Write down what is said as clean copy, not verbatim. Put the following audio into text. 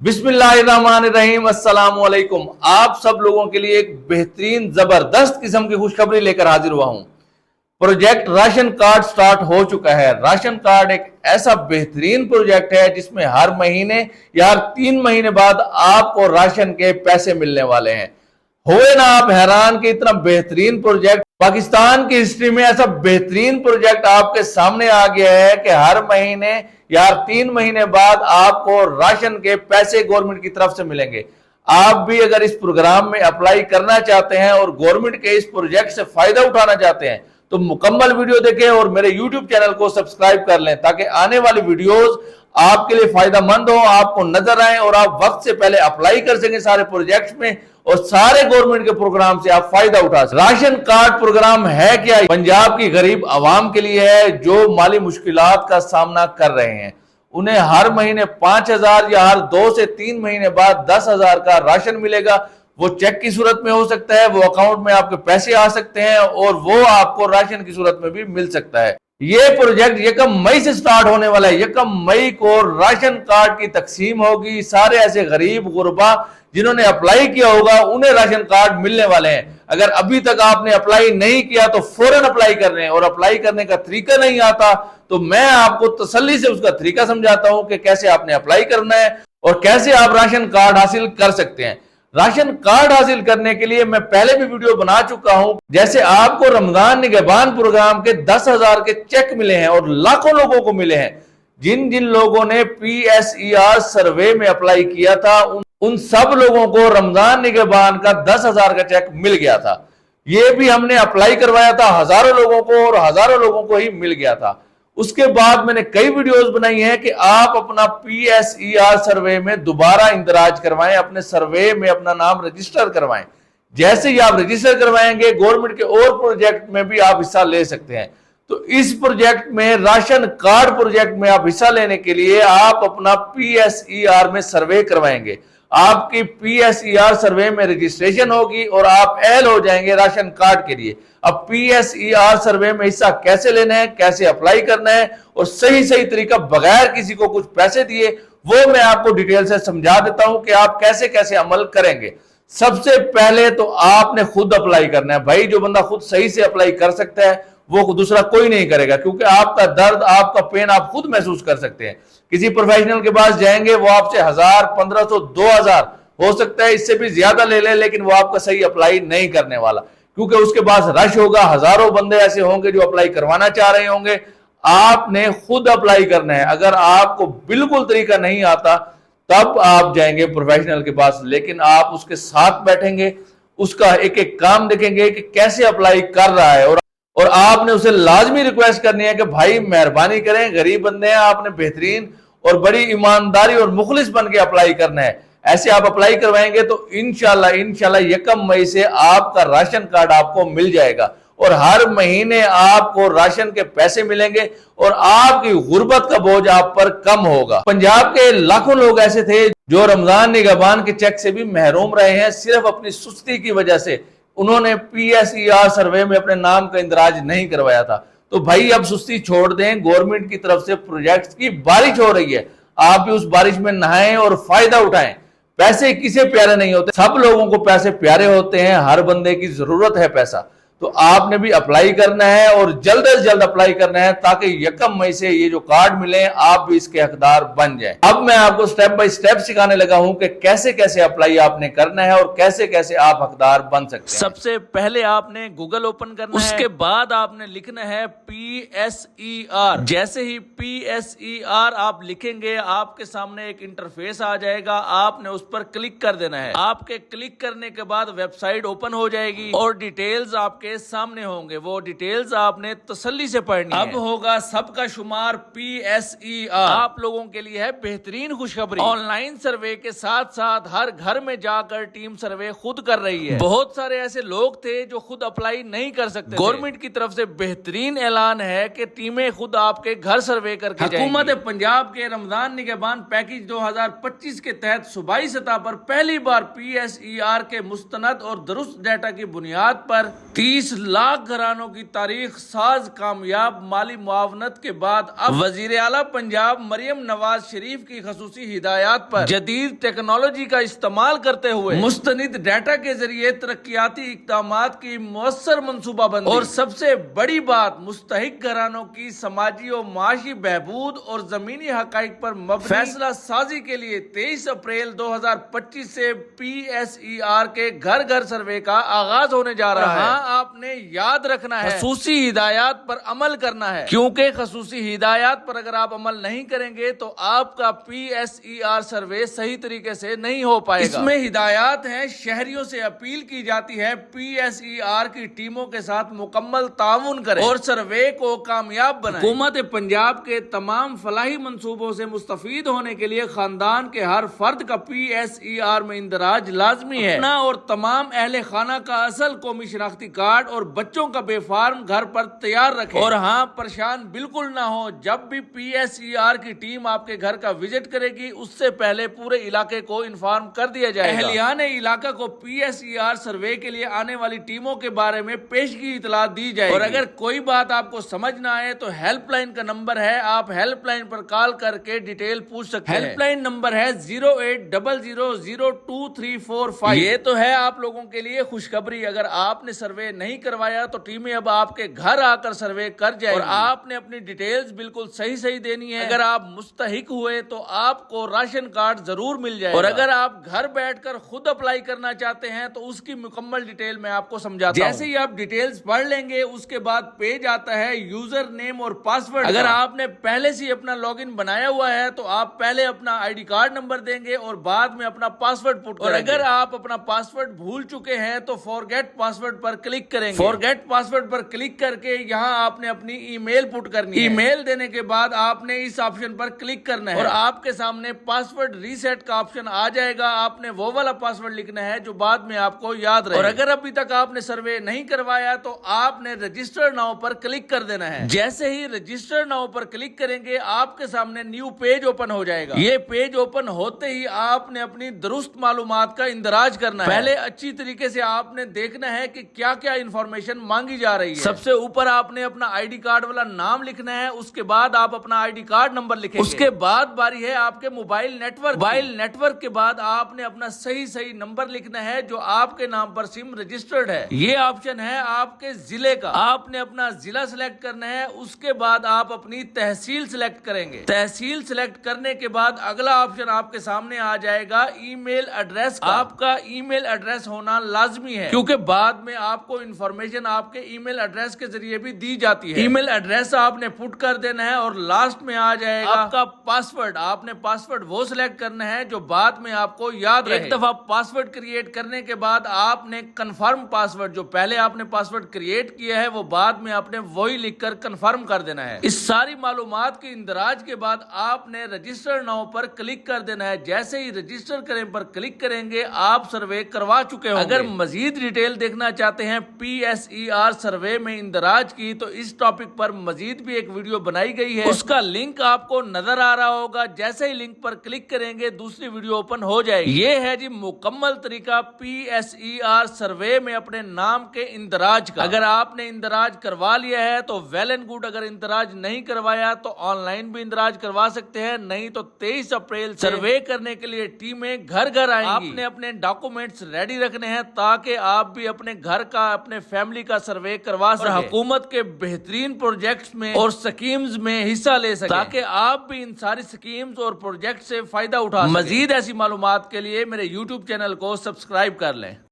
बिस्मिल्लाहिर्रहमानिर्रहीम, अस्सलाम वालेकुम। आप सब लोगों के लिए एक बेहतरीन जबरदस्त किस्म की खुशखबरी लेकर हाजिर हुआ हूं। प्रोजेक्ट राशन कार्ड स्टार्ट हो चुका है। राशन कार्ड एक ऐसा बेहतरीन प्रोजेक्ट है जिसमें हर महीने या हर 3 महीने बाद आपको राशन के पैसे मिलने वाले हैं। होए ना आप हैरान कि इतना बेहतरीन प्रोजेक्ट पाकिस्तान की हिस्ट्री में ऐसा बेहतरीन प्रोजेक्ट आपके सामने आ गया है कि हर महीने या हर 3 महीने बाद आपको राशन के पैसे गवर्नमेंट की तरफ से मिलेंगे। आप भी अगर इस प्रोग्राम में अप्लाई करना चाहते हैं और गवर्नमेंट के इस प्रोजेक्ट से फायदा उठाना चाहते हैं तो मुकम्मल वीडियो देखें और मेरे YouTube चैनल को सब्सक्राइब कर लें ताकि आने वाली वीडियोस आपके लिए फायदा मंद हो, आपको नजर आए और आप वक्त से पहले अप्लाई कर सकें सारे प्रोजेक्ट्स में और सारे गवर्नमेंट के प्रोग्राम से आप फायदा उठा सकें। राशन कार्ड प्रोग्राम है क्या? पंजाब की गरीब आवाम के लिए है जो माली मुश्किलात का सामना कर रहे हैं। उन्हें हर महीने 5,000 या हर 2 से 3 महीने बाद 10,000 का राशन मिलेगा। वो चेक की सूरत में हो सकता है, वो अकाउंट में आपके पैसे आ सकते हैं और वो आपको राशन की सूरत में भी मिल सकता है। ये प्रोजेक्ट 1 मई से स्टार्ट होने वाला है। 1 मई को राशन कार्ड की तकसीम होगी। सारे ऐसे गरीब गुरबा जिन्होंने अप्लाई किया होगा उन्हें राशन कार्ड मिलने वाले हैं। अगर अभी तक आपने अप्लाई नहीं किया तो फौरन अप्लाई कर रहे हैं और अप्लाई करने का तरीका नहीं आता तो मैं आपको तसल्ली से उसका तरीका समझाता हूं कि कैसे आपने अप्लाई करना है और कैसे आप राशन कार्ड हासिल कर सकते हैं। राशन कार्ड हासिल करने के लिए मैं पहले भी वीडियो बना चुका हूं। जैसे आपको रमजान निगहबान प्रोग्राम के 10,000 के चेक मिले हैं और लाखों लोगों को मिले हैं। जिन जिन लोगों ने PSER सर्वे में अप्लाई किया था उन सब लोगों को रमजान निगहबान का 10,000 का चेक मिल गया था। ये भी हमने अप्लाई करवाया था हजारों लोगों को और हजारों लोगों को ही मिल गया था। उसके बाद मैंने कई वीडियोस बनाई हैं कि आप अपना PSER सर्वे में दोबारा इंदराज करवाएं, अपने सर्वे में अपना नाम रजिस्टर करवाएं। जैसे ही आप रजिस्टर करवाएंगे गवर्नमेंट के और प्रोजेक्ट में भी आप हिस्सा ले सकते हैं। तो इस प्रोजेक्ट में राशन कार्ड प्रोजेक्ट में आप हिस्सा लेने के लिए आप अपना PSER में सर्वे करवाएंगे। आपकी PSER सर्वे में रजिस्ट्रेशन होगी और आप एल हो जाएंगे राशन कार्ड के लिए। अब PSER सर्वे में हिस्सा कैसे लेना है, कैसे अप्लाई करना है और सही सही तरीका बगैर किसी को कुछ पैसे दिए वो मैं आपको डिटेल से समझा देता हूं कि आप कैसे कैसे अमल करेंगे। सबसे पहले तो आपने खुद अप्लाई करना है। भाई जो बंदा खुद सही से अप्लाई कर सकता है वो दूसरा कोई नहीं करेगा, क्योंकि आपका दर्द आपका पेन आप खुद महसूस कर सकते हैं। किसी प्रोफेशनल के पास जाएंगे वो आपसे 1,000, 1,500, 2,000 हो सकता है इससे भी ज्यादा ले ले, लेकिन वो आपका सही अप्लाई नहीं करने वाला क्योंकि उसके पास रश होगा। हजारों बंदे ऐसे होंगे जो अप्लाई करवाना चाह रहे होंगे। आपने खुद अप्लाई करना है। अगर आपको बिल्कुल तरीका नहीं आता तब आप जाएंगे प्रोफेशनल के पास, लेकिन आप उसके साथ बैठेंगे, उसका एक एक काम देखेंगे कि कैसे अप्लाई कर रहा है और आपने उसे लाजमी रिक्वेस्ट करनी है कि भाई मेहरबानी करें, गरीब बंदे हैं, आपने बेहतरीन और बड़ी ईमानदारी और मुखलिस बन के अप्लाई करना है। ऐसे आप अप्लाई करवाएंगे तो इंशाल्लाह 1 मई से आपका राशन कार्ड आपको मिल जाएगा और हर महीने आपको राशन के पैसे मिलेंगे और आपकी गुर्बत का बोझ आप पर कम होगा। पंजाब के लाखों लोग ऐसे थे जो रमजान निगहबान के चेक से भी महरूम रहे हैं सिर्फ अपनी सुस्ती की वजह से। उन्होंने PSER सर्वे में अपने नाम का इंदराज नहीं करवाया था। तो भाई अब सुस्ती छोड़ दें, गवर्नमेंट की तरफ से प्रोजेक्ट्स की बारिश हो रही है, आप भी उस बारिश में नहाएं और फायदा उठाएं। पैसे किसे प्यारे नहीं होते? सब लोगों को पैसे प्यारे होते हैं। हर बंदे की जरूरत है पैसा। तो आपने भी अप्लाई करना है और जल्द से जल्द अप्लाई करना है ताकि 1 मई से ये जो कार्ड मिले आप भी इसके हकदार बन जाएं। अब मैं आपको स्टेप बाय स्टेप सिखाने लगा हूं कि कैसे कैसे अप्लाई आपने करना है और कैसे कैसे आप हकदार बन सकते हैं। सबसे पहले आपने गूगल ओपन करना है, उसके बाद आपने लिखना है PSER। जैसे ही PSER आप लिखेंगे आपके सामने एक इंटरफेस आ जाएगा, आपने उस पर क्लिक कर देना है। आपके क्लिक करने के बाद वेबसाइट ओपन हो जाएगी और डिटेल्स आपके सामने होंगे। वो डिटेल्स आपने तसल्ली से पढ़नी है। अब होगा सबका शुमार PSER। आप लोगों के लिए है बेहतरीन खुशखबरी। ऑनलाइन सर्वे के साथ साथ हर घर में जाकर टीम सर्वे खुद कर रही है। बहुत सारे ऐसे लोग थे जो खुद अप्लाई नहीं कर सकते। गवर्नमेंट की तरफ से बेहतरीन ऐलान है कि टीमें खुद आपके घर सर्वे करके हुकूमत पंजाब के रमजान निगहबान पैकेज 2025 के तहत सूबाई सतह पर पहली बार PSER के मुस्तनद और दुरुस्त डाटा की बुनियाद पर 30 30 लाख घरानों की तारीख साज कामयाब माली मुआवनत के बाद अब वजीर आला पंजाब मरियम नवाज शरीफ की खसूसी हिदायत पर जदीद टेक्नोलॉजी का इस्तेमाल करते हुए मुस्तनिद डाटा के जरिए तरक्याती इक़दामात की मुअस्सर मंसूबाबंदी और सबसे बड़ी बात मुस्तहिक घरानों की समाजी और माशी बहबूद और जमीनी हकाइक पर मबनी फैसला साजी के लिए 23 अप्रैल 2025 से PSER के घर घर सर्वे का आगाज होने जा रहा है। आपने याद रखना है खसूसी हिदायत पर अमल करना है, क्योंकि खसूसी हिदायत पर अगर आप अमल नहीं करेंगे तो आपका PSER सर्वे सही तरीके से नहीं हो पाएगा। इसमें हिदायत है, शहरियों से अपील की जाती है PSER की टीमों के साथ मुकम्मल ताउन करें और सर्वे को कामयाब बनाएं। हुकूमत पंजाब के तमाम फलाही मंसूबों से मुस्तफीद होने के लिए खानदान के हर फर्द का PSER में इंदराज लाजमी है। अपना और तमाम अहले खाना का असल कौमी शनाख्ती कार्ड और बच्चों का बेफार्म घर पर तैयार रखें। और हाँ, परेशान बिल्कुल ना हो, जब भी PSER की टीम आपके घर का विजिट करेगी उससे पहले पूरे इलाके को इन्फॉर्म कर दिया जाएगा। अहलियान इलाका को PSER सर्वे के लिए आने वाली टीमों के बारे में पेशगी इतला दी जाएगी। और अगर कोई बात आपको समझ ना आए तो हेल्पलाइन का नंबर है, आप हेल्पलाइन पर कॉल करके डिटेल पूछ सकते हैं। हेल्पलाइन नंबर है 0800023445। ये तो है आप लोगों के लिए खुशखबरी, अगर आपने सर्वे नहीं करवाया तो टीमें अब आपके घर आकर सर्वे कर जाएगी। और आपने अपनी डिटेल्स बिल्कुल सही देनी है। अगर आप मुस्तहिक हुए तो आपको राशन कार्ड जरूर मिल जाएगा। और अगर आप घर बैठकर खुद अप्लाई करना चाहते हैं तो उसकी मुकम्मल डिटेल मैं आपको समझाता हूं। जैसे ही आप डिटेल्स पढ़ लेंगे उसके बाद पेज आता है यूजर नेम और पासवर्ड। अगर आपने पहले से अपना लॉगिन बनाया हुआ है तो आप पहले अपना ID कार्ड नंबर देंगे और बाद में अपना पासवर्ड पुट करेंगे। और अगर आप अपना पासवर्ड भूल चुके हैं तो फॉरगेट पासवर्ड पर क्लिक करेंगे। फॉरगेट पासवर्ड पर क्लिक करके यहाँ आपने अपनी ईमेल पुट करनी है। ईमेल देने के बाद आपने इस ऑप्शन पर क्लिक करना है और आपके सामने पासवर्ड रीसेट का ऑप्शन आ जाएगा। आपने वो वाला पासवर्ड लिखना है जो बाद में आपको याद रहे। और अगर अभी तक आपने सर्वे नहीं करवाया तो आपने रजिस्टर नाउ पर क्लिक कर देना है। जैसे ही रजिस्टर नाउ पर क्लिक करेंगे आपके सामने न्यू पेज ओपन हो जाएगा। ये पेज ओपन होते ही आपने अपनी दुरुस्त मालूमात का इंदराज करना है। पहले अच्छी तरीके से आपने देखना है कि क्या क्या इंफॉर्मेशन मांगी जा रही है। सबसे ऊपर आपने अपना ID कार्ड वाला नाम लिखना है, उसके बाद आप अपना ID कार्ड नंबर लिखेंगे। उसके बाद बारी है आपके मोबाइल नेटवर्क के बाद आपने अपना सही नंबर लिखना है जो आपके नाम पर सिम रजिस्टर्ड है। ये ऑप्शन है आपके जिले का, आपने अपना जिला सिलेक्ट करना है। उसके बाद आप अपनी तहसील सिलेक्ट करेंगे। तहसील सिलेक्ट करने के बाद अगला ऑप्शन आपके सामने आ जाएगा ईमेल एड्रेस। आपका ईमेल एड्रेस होना लाजमी है, क्योंकि बाद में आपको इंफॉर्मेशन आपके ईमेल एड्रेस के जरिए भी दी जाती है। ईमेल एड्रेस आपने पुट कर देना है और लास्ट में आ जाएगा आपका पासवर्ड। आपने पासवर्ड वो सिलेक्ट करना है जो बाद में आपको याद रहे। एक दफा पासवर्ड क्रिएट करने के बाद आपने कंफर्म पासवर्ड, जो पहले आपने पासवर्ड क्रिएट किया है वो बाद में आपने वही लिखकर कंफर्म कर देना है। इस सारी मालूमात के इंदराज के बाद आपने रजिस्टर नाउ पर क्लिक कर देना है। जैसे ही रजिस्टर करें पर क्लिक करेंगे आप सर्वे करवा चुके होंगे। अगर मजीद डिटेल देखना चाहते हैं PSER सर्वे में इंदराज की तो इस टॉपिक पर मजीद भी एक वीडियो बनाई गई है, उसका लिंक आपको नजर आ रहा होगा। जैसे ही लिंक पर क्लिक करेंगे दूसरी वीडियो ओपन हो जाएगी। ये है जी मुकम्मल तरीका PSER सर्वे में अपने नाम के इंदराज का। अगर आपने इंदराज करवा लिया है तो वेल एंड गुड, अगर इंदराज नहीं करवाया तो ऑनलाइन भी इंदराज करवा सकते हैं, नहीं तो 23 अप्रैल सर्वे करने के लिए टीमें घर घर आएंगी। आपने अपने डॉक्यूमेंट्स रेडी रखने हैं ताकि आप भी अपने घर का, अपने फैमिली का सर्वे करवा सकें, हुकूमत के बेहतरीन प्रोजेक्ट्स में और स्कीम्स में हिस्सा ले सकें, ताकि आप भी इन सारी स्कीम्स और प्रोजेक्ट से फायदा उठा सकें। मजीद ऐसी मालूमात के लिए मेरे YouTube चैनल को सब्सक्राइब कर लें।